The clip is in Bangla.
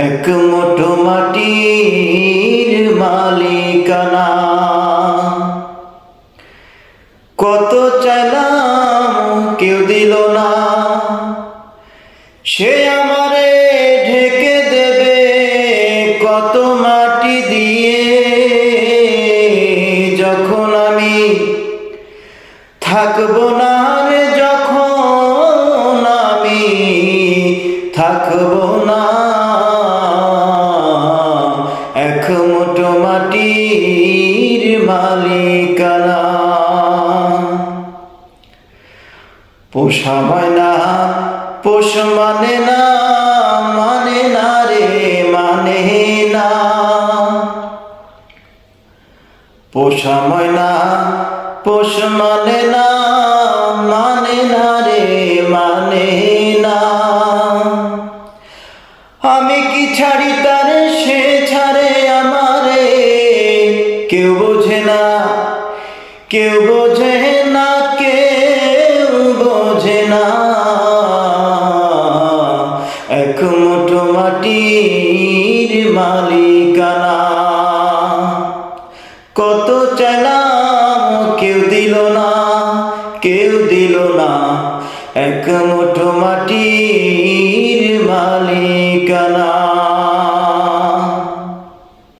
এক মুঠো মাটির মালিকানা। কত চাইলাম কেউ দিল না, সে আমারে ঢেকে দেবে কত মাটি দিয়ে। যখন আমি থাকবো না রে, যখন আমি থাকবো না, এক মুঠো মাটির মালিকানা। পোষা ময়না পোষ মানে না, মানে না রে, মানে না। পোষা ময়না পোষ মানে না, মানে না রে, মানে না। আমি কি ছাড়ি তারে, সে ছাড়ে আমারে, কেউ বোঝে না, কেউ বোঝে না, কেউ বোঝে না। এক মুঠো মাটির মালিকানা। কত চাইলাম কেউ দিল না, কেউ দিল না, এক মুঠো মাটির মালিকানা।